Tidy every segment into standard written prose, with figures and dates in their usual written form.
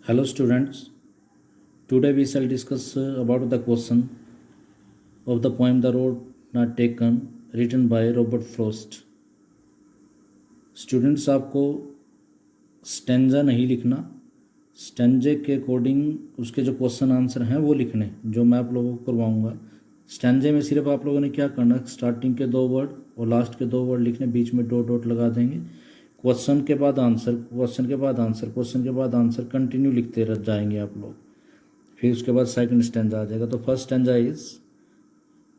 Hello students, today we shall discuss about the question of the poem The Road Not Taken written by Robert Frost. Students आपको stanza नहीं लिखना, स्टेंजे के according उसके जो question answer हैं वो लिखने जो मैं आप लोगों को करवाऊंगा। स्टेंजे में सिर्फ आप लोगों ने क्या करना, स्टार्टिंग के 2 वर्ड और लास्ट के 2 वर्ड लिखने, बीच में डॉट डॉट लगा देंगे। क्वेश्चन के बाद आंसर, क्वेश्चन के बाद आंसर, क्वेश्चन के बाद आंसर कंटिन्यू लिखते रह जाएंगे आप लोग। फिर उसके बाद सेकंड स्टैंजा आ जाएगा। तो first stanza is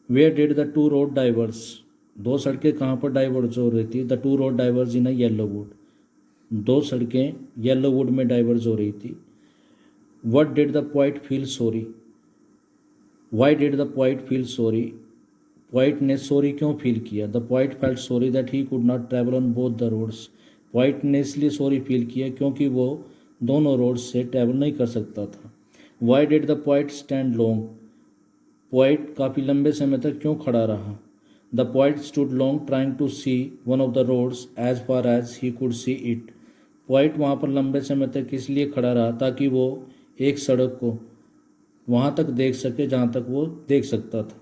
where did the two road diverse, दो सड़कें कहाँ पर डाइवर्स हो रही थी। The two road diverse in a yellow wood, दो सड़कें येलो वुड में डाइवर्स हो रही थी। What did the poet feel sorry, why did the poet feel sorry, poet ने सॉरी क्यों फील किया। The poet felt sorry that he could not travel on both the roads, poet ने इसलिए sorry feel किया क्योंकि वो दोनों roads से ट्रैवल नहीं कर सकता था। Why did the poet stand long, poet काफ़ी लंबे समय तक क्यों खड़ा रहा। The poet stood long trying to see one of the roads as far as he could see it, poet वहाँ पर लंबे समय तक इसलिए खड़ा रहा ताकि वो एक सड़क को वहाँ तक देख सके जहाँ तक वो देख सकता था।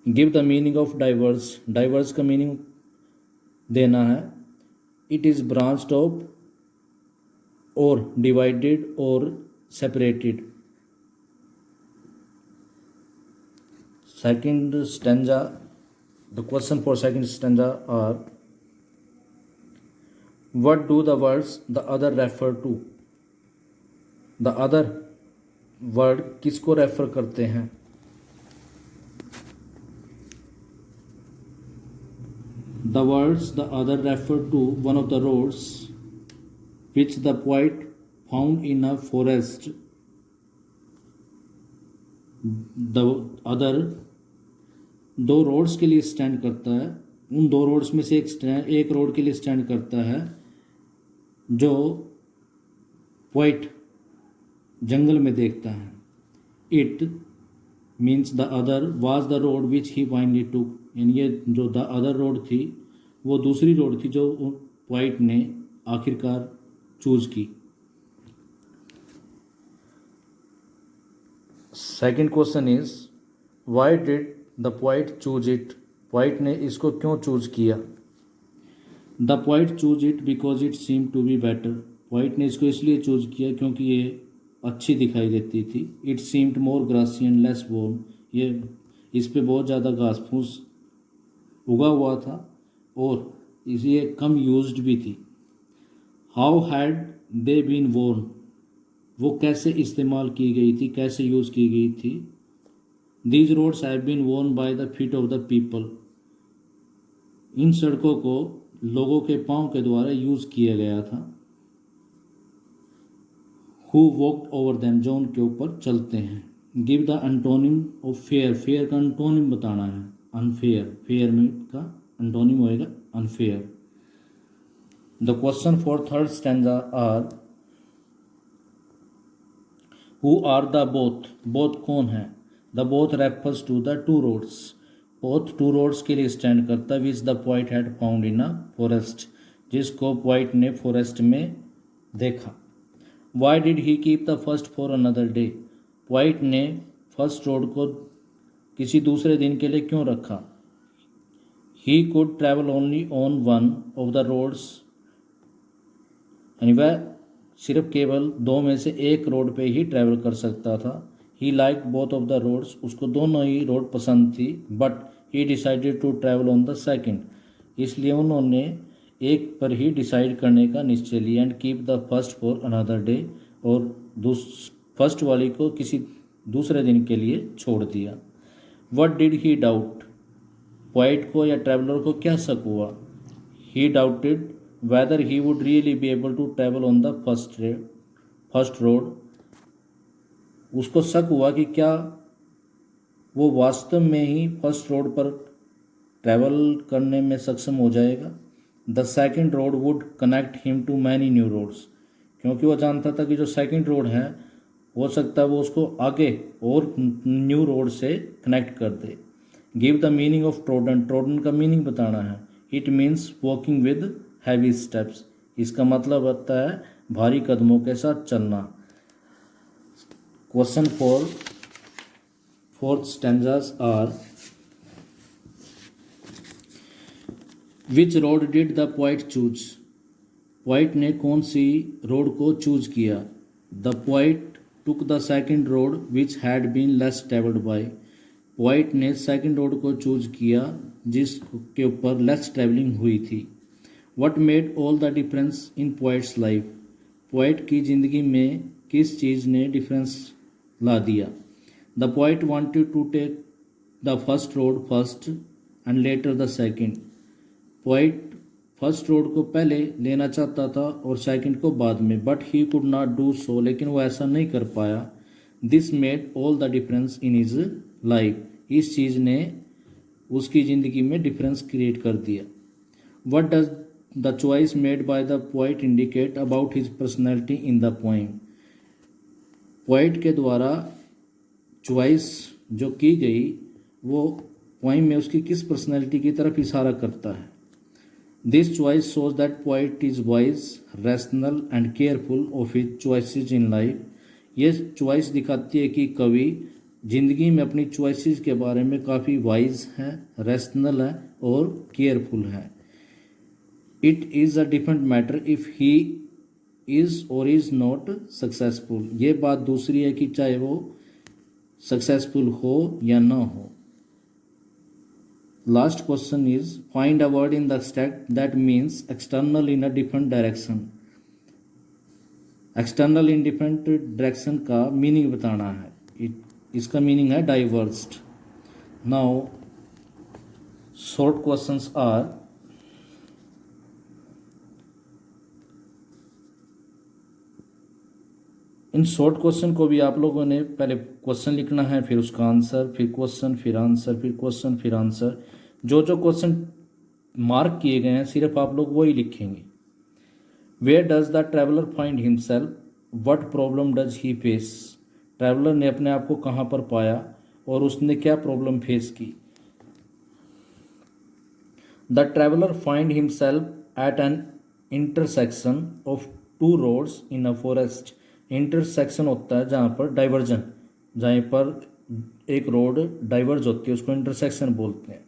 Give the meaning of diverse, diverse का मीनिंग देना है। इट इज़ ब्रांच्ड ऑफ और डिवाइडेड और separated. Second stanza, the question for second stanza are what do the words the other refer to, the other word किसको refer करते हैं। The words the other refer to one of the roads which the poet found in a forest. The other दो roads के लिए stand करता है, उन दो रोड्स में से एक रोड के लिए स्टैंड करता है जो पोइट जंगल में देखता है। It means the other was the road which he finally टुक, यानी ये जो द अदर रोड थी वो दूसरी रोड थी जो पोइट ने आखिरकार चूज की। Second question is why did the poet choose it, poet ने इसको क्यों चूज किया। The poet choose it because it seem to be better, poet ने इसको इसलिए चूज किया क्योंकि ये अच्छी दिखाई देती थी। It seemed more grassy and less born, ये इस पे बहुत ज़्यादा घास फूस उगा हुआ था और ये कम यूज्ड भी थी। How had they been worn, वो कैसे इस्तेमाल की गई थी, कैसे यूज़ की गई थी। These roads have been worn by the feet of the people, इन सड़कों को लोगों के पांव के द्वारा यूज किया गया था। Who walked over them, जो उनके ऊपर चलते हैं। Give the antonym of fair, fair का antonym बताना है। Unfair, fair में का antonym होएगा unfair। The question for third stanza are who are the both, both कौन है। The both refers to the two roads, both two roads के लिए स्टैंड करता है which the poet had found in a forest, जिसको poet ने forest में देखा। Why did he keep the first for another day, poet ने first road को किसी दूसरे दिन के लिए क्यों रखा। He could travel only on one of the roads, यानी वह सिर्फ केवल दो में से एक रोड पे ही ट्रैवल कर सकता था। He like both of the roads, उसको दोनों ही रोड पसंद थी। But he decided to travel on the second, इसलिए उन्होंने एक पर ही डिसाइड करने का निश्चय लिया। And keep the first for another day, और फर्स्ट वाली को किसी दूसरे दिन के लिए छोड़ दिया। What did he doubt, poet को या ट्रैवलर को क्या शक हुआ। He doubted whether he would really be able to travel on the first road, उसको शक हुआ कि क्या वो वास्तव में ही फर्स्ट रोड पर ट्रैवल करने में सक्षम हो जाएगा। The second road would connect him to many new roads, क्योंकि वो जानता था कि जो सेकेंड रोड है हो सकता है वो उसको आगे और न्यू रोड से कनेक्ट कर दे। Give the meaning of trodden, trodden का मीनिंग बताना है। It means walking with heavy steps, इसका मतलब होता है भारी कदमों के साथ चलना। Question for fourth stanzas are, which road did the poet choose? Poet ने कौन सी रोड को चूज किया? The poet took the second road which had been less travelled by. Poet ने सेकंड रोड को चूज किया जिसके ऊपर लेस ट्रैवलिंग हुई थी। What made all the difference in poet's life? Poet की ज़िंदगी में किस चीज़ ने डिफरेंस ला दिया? The poet wanted to take the first road first and later the second. Poet first road को पहले लेना चाहता था और सेकंड को बाद में, but he could not do so, लेकिन वो ऐसा नहीं कर पाया। This made all the difference in his life. इस चीज़ ने उसकी ज़िंदगी में डिफरेंस क्रिएट कर दिया। What does the choice made by the poet indicate about his personality in the poem? Poet के द्वारा चॉइस जो की गई वो पोइम में उसकी किस पर्सनैलिटी की तरफ इशारा करता है? This choice shows that poet is wise, rational and careful of his choices in life. ये चॉइस दिखाती है कि कवि जिंदगी में अपनी चॉइसेस के बारे में काफ़ी वाइज है, रैशनल है और केयरफुल है। It is a different matter if he is और इज़ नॉट सक्सेसफुल। ये बात दूसरी है कि चाहे वो सक्सेसफुल हो या ना हो। Last question is, find a word in the text that means external in a different direction. External in different direction का मीनिंग बताना है। इसका मीनिंग है diversed. Now short questions are, इन शॉर्ट क्वेश्चन को भी आप लोगों ने पहले क्वेश्चन लिखना है, फिर उसका आंसर, फिर क्वेश्चन, फिर आंसर, फिर क्वेश्चन, फिर आंसर। जो जो क्वेश्चन मार्क किए गए हैं सिर्फ आप लोग वही लिखेंगे। Where does the traveller find himself? What problem does he face? Traveller ने अपने आप को कहाँ पर पाया और उसने क्या प्रॉब्लम फेस की? The traveller find himself at an intersection of two roads in a forest. Intersection होता है जहाँ पर डाइवर्जन, जहाँ पर एक रोड डाइवर्ज होती है उसको इंटरसेक्शन बोलते हैं।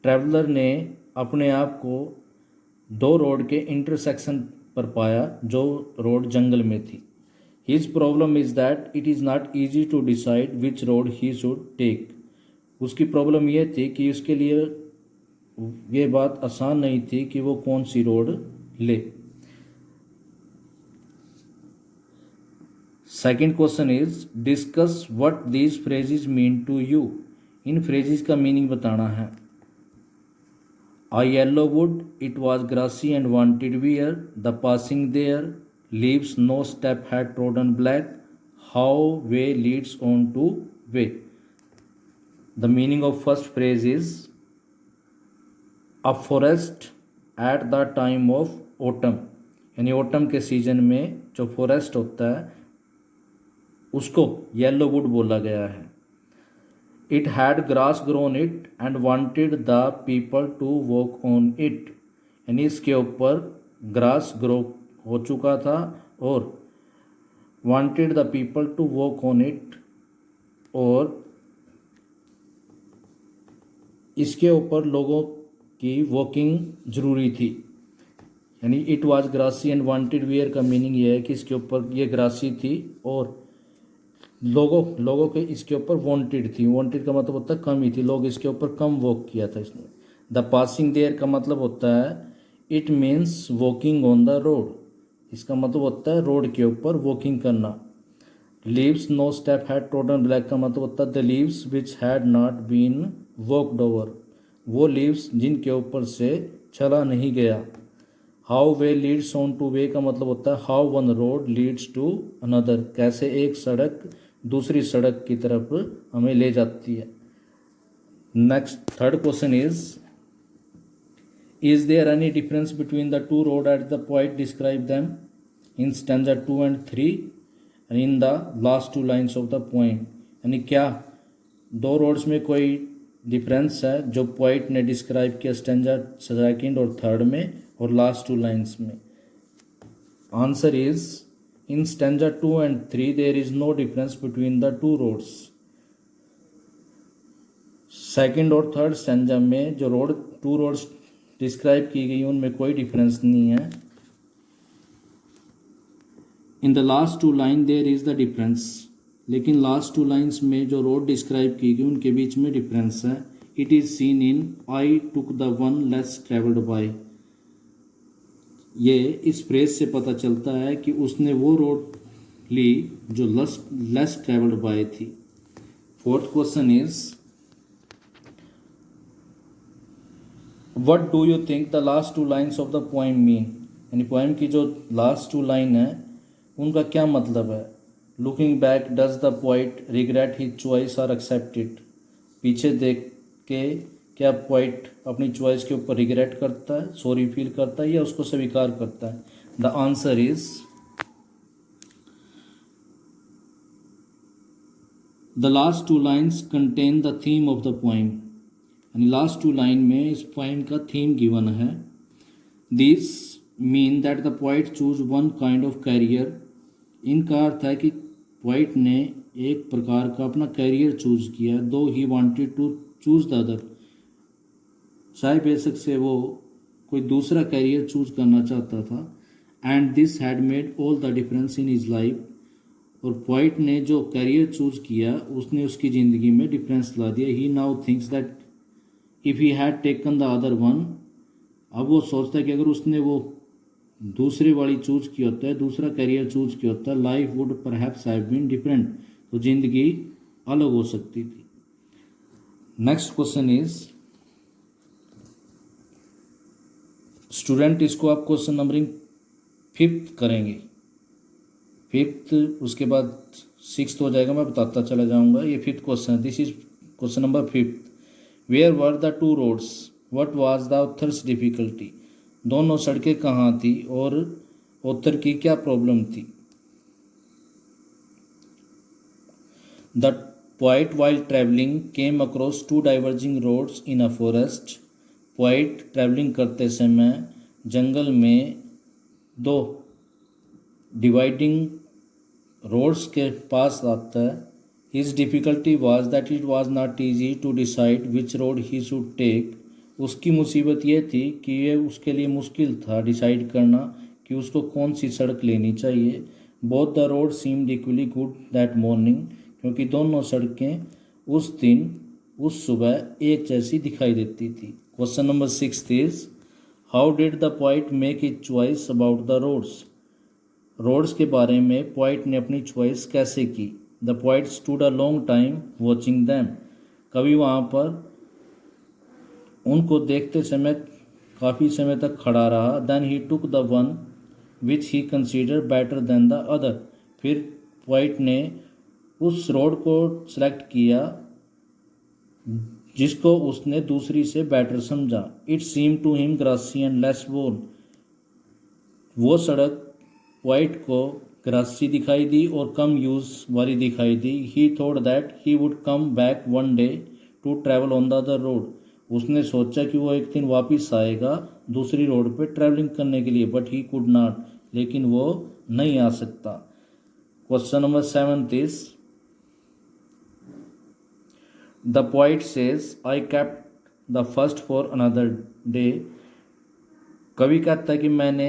ट्रैवलर ने अपने आप को दो रोड के इंटरसेक्शन पर पाया जो रोड जंगल में थी। His problem is that it is not easy to decide which road he should take. उसकी प्रॉब्लम यह थी कि उसके लिए ये बात आसान नहीं थी कि वो कौन सी रोड ले। Second question is, discuss what these phrases mean to you. इन फ्रेजेस का मीनिंग बताना है। A yellow wood, it was grassy and wanted wear. The passing there, leaves no step had trodden black. How way leads on to way. The meaning of first phrase is, a forest at the time of autumn. यानी autumn के season में जो forest होता है उसको yellow would बोला गया है। It had grass grown it and wanted the people to walk on it. यानी इसके ऊपर ग्रास ग्रो हो चुका था और wanted the people to walk on it, और इसके ऊपर लोगों की वॉकिंग ज़रूरी थी। यानी it was grassy and wanted wear का मीनिंग ये है कि इसके ऊपर ये ग्रासी थी और लोगों के इसके ऊपर वांटेड थी। वांटेड का मतलब होता है कम ही थी, लोग इसके ऊपर कम वॉक किया था इसने। द पासिंग देयर का मतलब होता है it means walking on the road. इसका मतलब होता है रोड के ऊपर वॉकिंग करना। Leaves no step had trodden black का मतलब होता है the leaves which had not been walked over. वो लीव्स जिनके ऊपर से चला नहीं गया। How way leads on to way का मतलब होता है how one road leads to another. कैसे एक सड़क दूसरी सड़क की तरफ हमें ले जाती है। Next third question is there any difference between the two road at the poet describe them in stanza 2 and 3 and in the last two lines of the poem. यानी क्या दो रोड्स में कोई डिफरेंस है जो पोइट ने describe किया stanza 2nd और 3rd में और लास्ट टू लाइन्स में। Answer is in stanza 2 and 3 there is no difference between the two roads. Second और थर्ड स्टैंजा में जो टू रोड्स डिस्क्राइब की गई उनमें कोई डिफरेंस नहीं है. In the last two line there is the difference. लेकिन लास्ट टू लाइन्स में जो रोड डिस्क्राइब की गई उनके बीच में डिफरेंस है. It is seen in I took the one less travelled bye. ये इस फ्रेज से पता चलता है कि उसने वो रोड ली जो लेस ट्रेवल्ड बाय थी. Fourth question is what do you think the last two lines of the poem mean. यानी पोएम की जो लास्ट टू लाइन है उनका क्या मतलब है. Looking back does the poet regret his choice और एक्सेप्ट इट. पीछे देख के क्या पोइट अपनी चॉइस के ऊपर रिग्रेट करता है, सॉरी फील करता है या उसको स्वीकार करता है. The answer is the last two lines contain the theme of the poem. यानी लास्ट टू लाइन में इस पोएम का थीम गिवन है. This mean that the poet choose one kind of career. इनका अर्थ है कि पोइट ने एक प्रकार का अपना कैरियर चूज किया. Though he wanted to choose the other. चाहे बेशक से वो कोई दूसरा कैरियर चूज करना चाहता था. And this had made all the difference in his life. और पोइट ने जो कैरियर चूज किया उसने उसकी ज़िंदगी में डिफरेंस ला दिया. He now thinks that if he had taken the other one. अब वो सोचता है कि अगर उसने वो दूसरे वाली चूज किया होता है, दूसरा करियर चूज किया होता है, life would perhaps have been different. तो जिंदगी अलग हो सकती थी. नेक्स्ट क्वेश्चन इज स्टूडेंट इसको आप क्वेश्चन नंबरिंग 5th करेंगे. 5th उसके बाद 6th हो जाएगा, मैं बताता चला जाऊंगा. ये 5th क्वेश्चन है. This is question number 5th. Where were the two roads. What was the author's difficulty. दोनों सड़कें कहाँ थी और ऑथर की क्या प्रॉब्लम थी. The poet while travelling came across two diverging roads in a forest. Poet travelling करते समय जंगल में दो डिवाइडिंग रोड्स के पास आता है. His difficulty was that it was not easy to decide which road he should take. उसकी मुसीबत ये थी कि ये उसके लिए मुश्किल था डिसाइड करना कि उसको कौन सी सड़क लेनी चाहिए. Both the road seemed equally good that morning. क्योंकि दोनों सड़कें उस दिन उस सुबह एक जैसी दिखाई देती थी. Question number 6 is how did the poet make his choice about the roads. Roads के बारे में पोइट ने अपनी चॉइस कैसे की. The poet stood a long time watching them. कवि वहाँ पर उनको देखते समय काफ़ी समय तक खड़ा रहा. Then he took the one which he consider better than the other. फिर पोइट ने उस रोड को सेलेक्ट किया जिसको उसने दूसरी से बेटर समझा. It seem to him grassy and less born. वो सड़क पोइट को ग्रासी दिखाई दी और कम यूज़ वाली दिखाई दी. He thought that he would come back one day to travel on the other road. उसने सोचा कि वो एक दिन वापस आएगा दूसरी रोड पे ट्रैवलिंग करने के लिए. But he could not. लेकिन वो नहीं आ सकता. Question number 7 is the poet says I kept the first for another day. कवि कहता है कि मैंने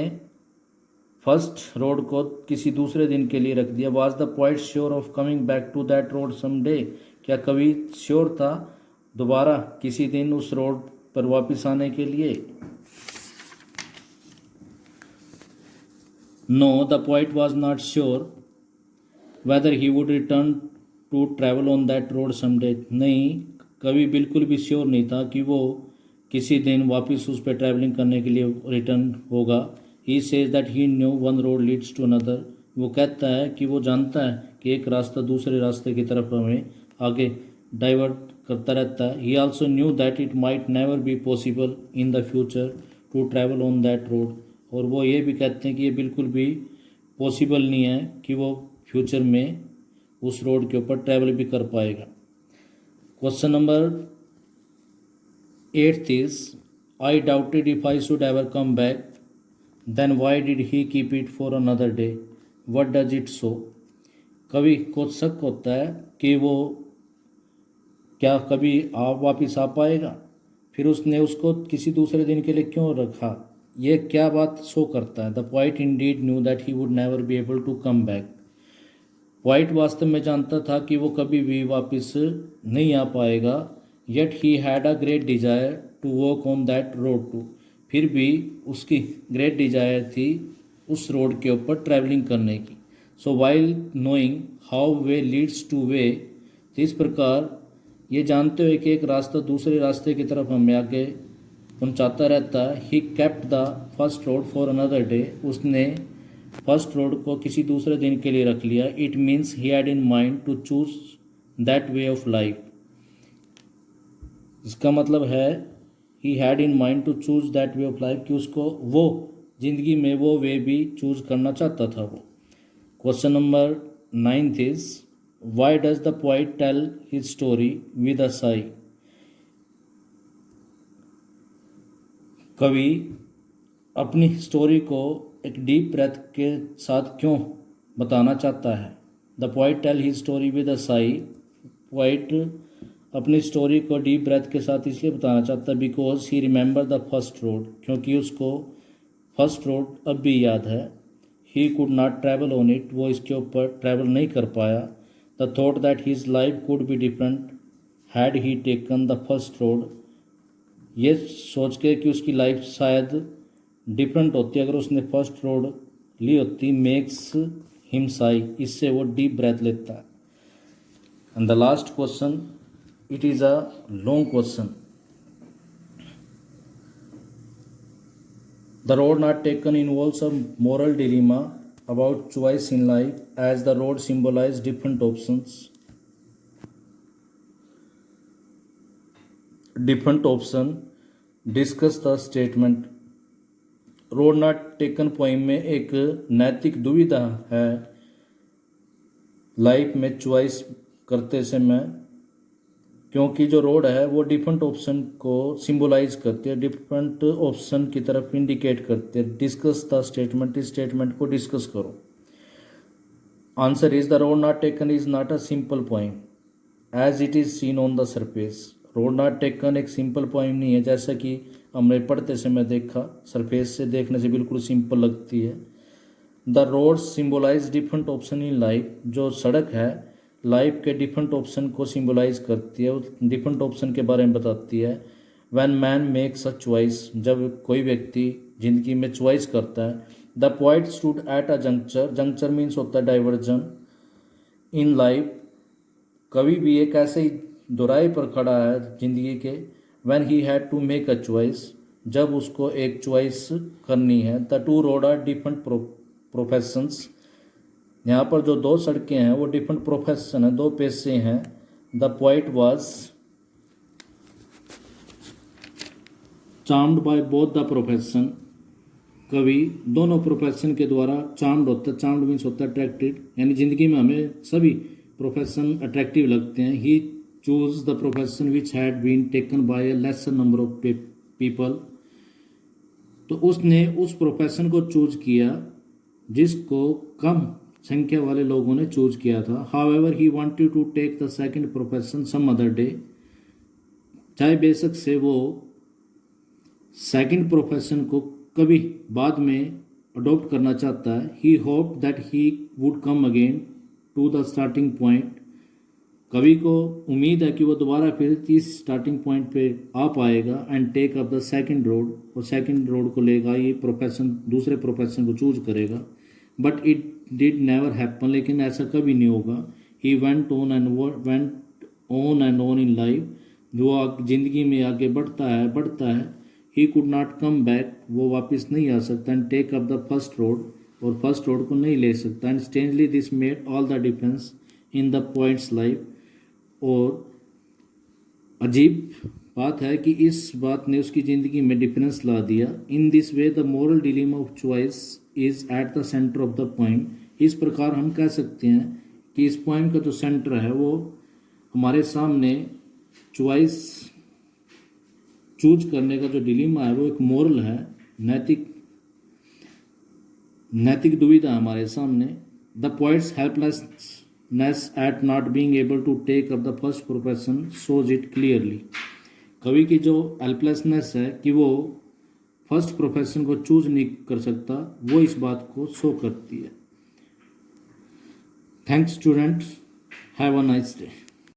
फर्स्ट रोड को किसी दूसरे दिन के लिए रख दिया. Was the poet sure of coming back to that road some day. क्या कवि श्योर था दोबारा किसी दिन उस रोड पर वापस आने के लिए. No the poet was not sure whether he would return to travel on that road someday. नहीं, कवि बिल्कुल भी श्योर नहीं था कि वो किसी दिन वापस उस पर ट्रैवलिंग करने के लिए रिटर्न होगा. He says that he knew one road leads to another. वो कहता है कि वो जानता है कि एक रास्ता दूसरे रास्ते की तरफ हमें आगे डाइवर्ट करता रहता है. He also knew that it might never be possible in the future to travel on that road. और वो ये भी कहते हैं कि ये बिल्कुल भी पॉसिबल नहीं है कि वो फ्यूचर में उस रोड के ऊपर ट्रैवल भी कर पाएगा. Question number 8 is I doubted if I should ever come back. Then why did he keep it for another day, what does it show. कवि को शक होता है कि वो क्या कभी आप वापिस आ पाएगा, फिर उसने उसको किसी दूसरे दिन के लिए क्यों रखा, ये क्या बात शो करता है। The poet indeed knew that he would never be able to come back. Poet वास्तव में जानता था कि वो कभी भी वापस नहीं आ पाएगा। Yet he had a great desire to walk on that road too. फिर भी उसकी ग्रेट डिजायर थी उस रोड के ऊपर ट्रैवलिंग करने की। So while knowing how way leads two way, इस प्रकार ये जानते हुए कि एक रास्ता दूसरे रास्ते की तरफ हमें आगे पहुंचाता रहता है। He kept the first road for another day, उसने फर्स्ट रोड को किसी दूसरे दिन के लिए रख लिया। It means he had in mind to choose that way of life. इसका मतलब है he had in mind to choose that way of life, कि उसको वो जिंदगी में वो वे भी चूज करना चाहता था वो। Question number 9 is why does the poet tell his story with a sigh. कवि अपनी स्टोरी को एक डीप ब्रेथ के साथ क्यों बताना चाहता है। The poet tell his story with a sigh, poet अपनी स्टोरी को डीप ब्रेथ के साथ इसलिए बताना चाहता है because he remember the first road, क्योंकि उसको फर्स्ट रोड अब भी याद है। He could not travel on it, वो इसके ऊपर ट्रैवल नहीं कर पाया। The thought that his life could be different had he taken the first road, ये सोच के कि उसकी लाइफ शायद डिफरेंट होती अगर उसने फर्स्ट रोड ली होती, मेक्स हिम साई, इससे वो डीप ब्रेथ लेता है। And the last question, it is a long question. The road not taken involves a moral dilemma about choice in life as the road symbolize different options. Different option discuss the statement. Road not taken poem में एक नैतिक दुविधा है life में choice करते समय, क्योंकि जो रोड है वो डिफरेंट ऑप्शन को सिंबलाइज करती है, डिफरेंट ऑप्शन की तरफ इंडिकेट करती है। डिस्कस द स्टेटमेंट, इस स्टेटमेंट को डिस्कस करो। Answer is the road not taken is not a simple poem as it is seen on the surface. Road not taken एक सिंपल पोइम नहीं है जैसा कि हमने पढ़ते समय देखा, सरफेस से देखने से बिल्कुल सिंपल लगती है। The road symbolize different option in life, जो सड़क है लाइफ के डिफरेंट ऑप्शन को सिंबलाइज करती है, डिफरेंट ऑप्शन के बारे में बताती है। When man makes a choice, जब कोई व्यक्ति जिंदगी में चॉइस करता है। The point stood at a juncture, juncture means होता है डाइवर्जन इन लाइफ, कभी भी एक ऐसे ही दोराहे पर खड़ा है जिंदगी के। When he had to make a choice, जब उसको एक चॉइस करनी है। The two road are different professions, यहाँ पर जो दो सड़कें हैं वो डिफरेंट प्रोफेशन है, दो पेशे हैं। The poet was charmed by both the profession, कवि दोनों प्रोफेशन के द्वारा चार्म्ड होता है। चार्म्ड मीन्स होता है अट्रैक्टेड, यानी जिंदगी में हमें सभी प्रोफेशन अट्रैक्टिव लगते हैं। He choose the profession which had been taken by a lesser number of people, तो उसने उस प्रोफेशन को चूज किया जिसको कम संख्या वाले लोगों ने चूज किया था। However he wanted to take the second profession some other day, चाहे बेशक से वो सेकंड प्रोफेशन को कभी बाद में अडॉप्ट करना चाहता है। He hope that he would come again to the starting point, कवि को उम्मीद है कि वो दोबारा फिर इस स्टार्टिंग पॉइंट पे आ पाएगा। And take up the second road, और सेकंड रोड को लेगा, ये प्रोफेशन दूसरे प्रोफेशन को चूज करेगा। But it did never happen, लेकिन ऐसा कभी नहीं होगा। He went on and on in life, जो जिंदगी में आगे बढ़ता है। He could not come back, वो वापस नहीं आ सकता। And take up the first road, और फर्स्ट रोड को नहीं ले सकता। And strangely this made all the difference in the points life, और अजीब बात है कि इस बात ने उसकी ज़िंदगी में डिफरेंस ला दिया। In this way the moral dilemma of choice is at the centre of the poem, इस प्रकार हम कह सकते हैं कि इस पोइम का जो सेंटर है वो हमारे सामने चॉइस चूज करने का जो डिलेमा है वो एक मोरल है, नैतिक नैतिक दुविधा हमारे सामने। The poet's helplessness at not being able to take up the first profession shows it clearly. कवि की जो हेल्पलेसनेस है कि वो फर्स्ट प्रोफेशन को चूज नहीं कर सकता, वो इस बात को शो करती है। Thanks students, have a nice day.